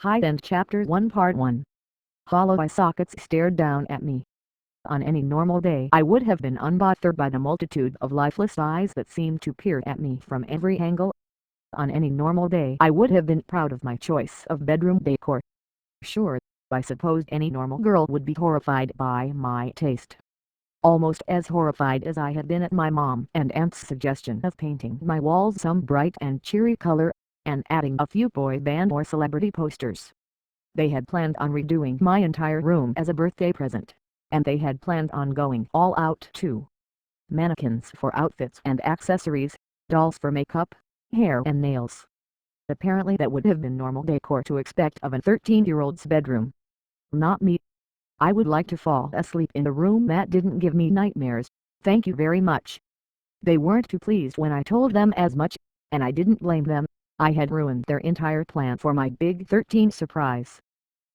Hight and Chapter 1 Part 1. Hollow eye sockets stared down at me. On any normal day I would have been unbothered by the multitude of lifeless eyes that seemed to peer at me from every angle. On any normal day I would have been proud of my choice of bedroom decor. Sure, I suppose any normal girl would be horrified by my taste. Almost as horrified as I had been at my mom and aunt's suggestion of painting my walls some bright and cheery color, and adding a few boy band or celebrity posters. They had planned on redoing my entire room as a birthday present, and they had planned on going all out too. Mannequins for outfits and accessories, dolls for makeup, hair and nails. Apparently that would have been normal decor to expect of a 13-year-old's bedroom. Not me. I would like to fall asleep in a room that didn't give me nightmares, thank you very much. They weren't too pleased when I told them as much, and I didn't blame them. I had ruined their entire plan for my big 13 surprise.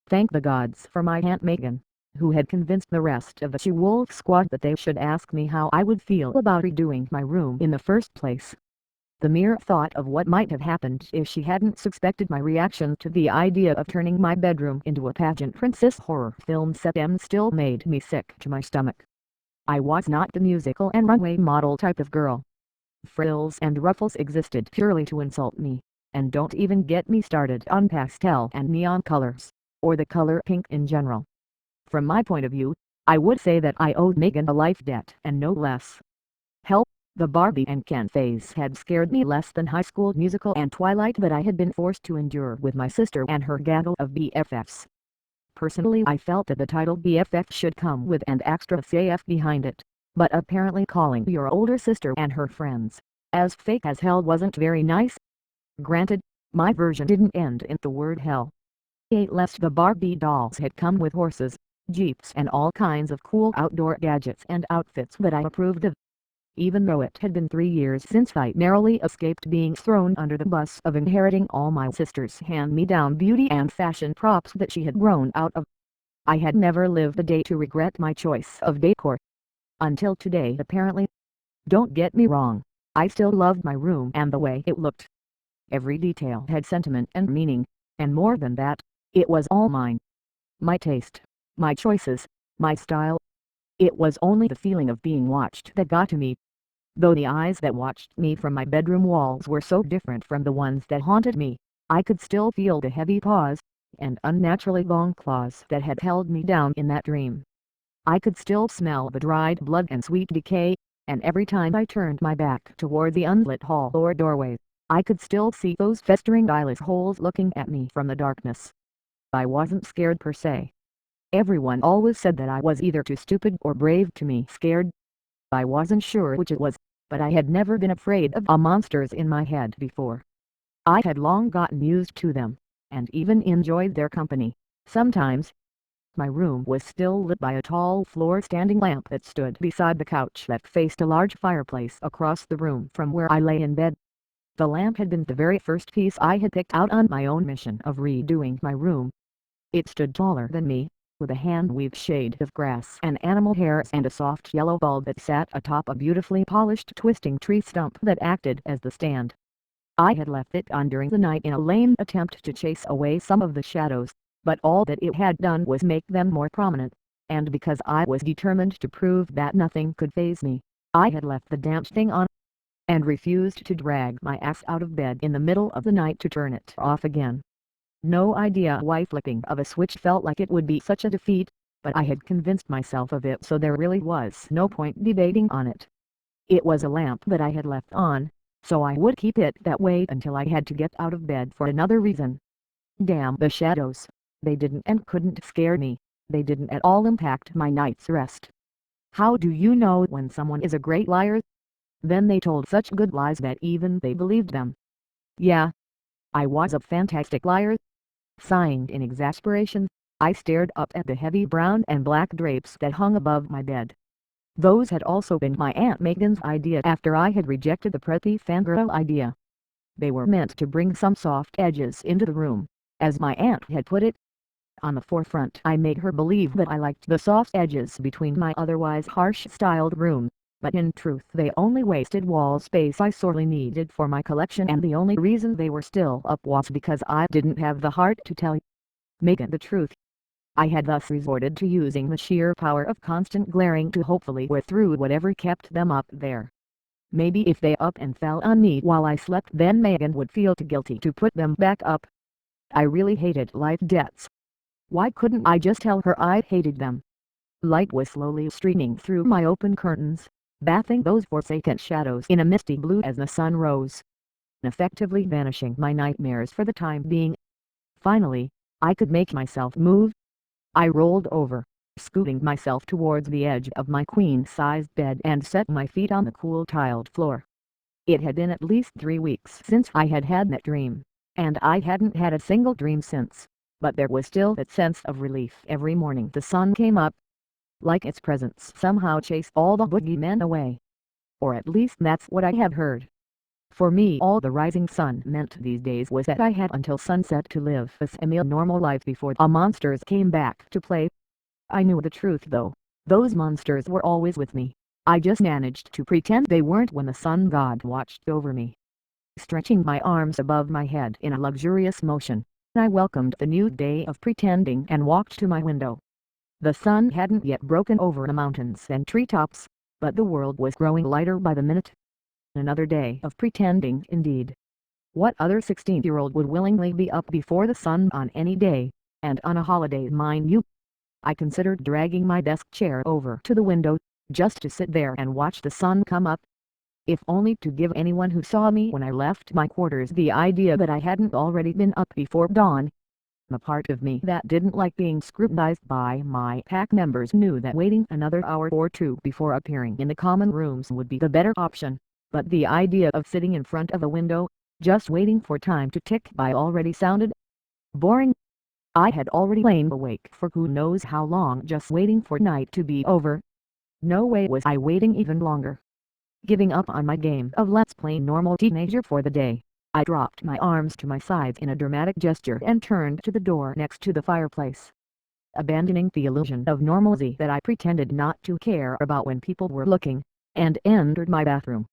Thank the gods for my Aunt Megan, who had convinced the rest of the She-Wolf squad that they should ask me how I would feel about redoing my room in the first place. The mere thought of what might have happened if she hadn't suspected my reaction to the idea of turning my bedroom into a pageant princess horror film set still made me sick to my stomach. I was not the musical and runway model type of girl. Frills and ruffles existed purely to insult me, and don't even get me started on pastel and neon colors, or the color pink in general. From my point of view, I would say that I owed Megan a life debt and no less. Hell, the Barbie and Ken phase had scared me less than High School Musical and Twilight that I had been forced to endure with my sister and her gaggle of BFFs. Personally, I felt that the title BFF should come with an extra CF behind it, but apparently calling your older sister and her friends as fake as hell wasn't very nice. Granted, my version didn't end in the word hell. At least the Barbie dolls had come with horses, jeeps and all kinds of cool outdoor gadgets and outfits that I approved of. Even though it had been 3 years since I narrowly escaped being thrown under the bus of inheriting all my sister's hand-me-down beauty and fashion props that she had grown out of. I had never lived a day to regret my choice of decor. Until today apparently. Don't get me wrong, I still loved my room and the way it looked. Every detail had sentiment and meaning, and more than that, it was all mine. My taste, my choices, my style. It was only the feeling of being watched that got to me. Though the eyes that watched me from my bedroom walls were so different from the ones that haunted me, I could still feel the heavy paws and unnaturally long claws that had held me down in that dream. I could still smell the dried blood and sweet decay, and every time I turned my back toward the unlit hall or doorway, I could still see those festering eyeless holes looking at me from the darkness. I wasn't scared per se. Everyone always said that I was either too stupid or brave to be scared. I wasn't sure which it was, but I had never been afraid of monsters in my head before. I had long gotten used to them, and even enjoyed their company, sometimes. My room was still lit by a tall floor-standing lamp that stood beside the couch that faced a large fireplace across the room from where I lay in bed. The lamp had been the very first piece I had picked out on my own mission of redoing my room. It stood taller than me, with a hand-weaved shade of grass and animal hairs and a soft yellow bulb that sat atop a beautifully polished twisting tree stump that acted as the stand. I had left it on during the night in a lame attempt to chase away some of the shadows, but all that it had done was make them more prominent, and because I was determined to prove that nothing could faze me, I had left the damn thing on, and refused to drag my ass out of bed in the middle of the night to turn it off again. No idea why flipping of a switch felt like it would be such a defeat, but I had convinced myself of it, so there really was no point debating on it. It was a lamp that I had left on, so I would keep it that way until I had to get out of bed for another reason. Damn the shadows. They didn't and couldn't scare me. They didn't at all impact my night's rest. How do you know when someone is a great liar? Then they told such good lies that even they believed them. Yeah, I was a fantastic liar. Sighing in exasperation, I stared up at the heavy brown and black drapes that hung above my bed. Those had also been my Aunt Megan's idea after I had rejected the preppy fangirl idea. They were meant to bring some soft edges into the room, as my aunt had put it. On the forefront, I made her believe that I liked the soft edges between my otherwise harsh-styled room, but in truth they only wasted wall space I sorely needed for my collection, and the only reason they were still up was because I didn't have the heart to tell you. Megan, the truth. I had thus resorted to using the sheer power of constant glaring to hopefully wear through whatever kept them up there. Maybe if they up and fell on me while I slept, then Megan would feel too guilty to put them back up. I really hated light debts. Why couldn't I just tell her I hated them? Light was slowly streaming through my open curtains, bathing those forsaken shadows in a misty blue as the sun rose, effectively banishing my nightmares for the time being. Finally, I could make myself move. I rolled over, scooting myself towards the edge of my queen-sized bed and set my feet on the cool tiled floor. It had been at least 3 weeks since I had had that dream, and I hadn't had a single dream since, but there was still that sense of relief every morning the sun came up, like its presence somehow chased all the boogeymen away. Or at least that's what I had heard. For me, all the rising sun meant these days was that I had until sunset to live a semi-normal life before the monsters came back to play. I knew the truth though. Those monsters were always with me. I just managed to pretend they weren't when the sun god watched over me. Stretching my arms above my head in a luxurious motion, I welcomed the new day of pretending and walked to my window. The sun hadn't yet broken over the mountains and treetops, but the world was growing lighter by the minute. Another day of pretending indeed. What other 16-year-old would willingly be up before the sun on any day, and on a holiday, mind you? I considered dragging my desk chair over to the window, just to sit there and watch the sun come up. If only to give anyone who saw me when I left my quarters the idea that I hadn't already been up before dawn. The part of me that didn't like being scrutinized by my pack members knew that waiting another hour or two before appearing in the common rooms would be the better option, but the idea of sitting in front of a window, just waiting for time to tick by already sounded boring. I had already lain awake for who knows how long just waiting for night to be over. No way was I waiting even longer. Giving up on my game of let's play normal teenager for the day, I dropped my arms to my sides in a dramatic gesture and turned to the door next to the fireplace. Abandoning the illusion of normalcy that I pretended not to care about when people were looking, and entered my bathroom.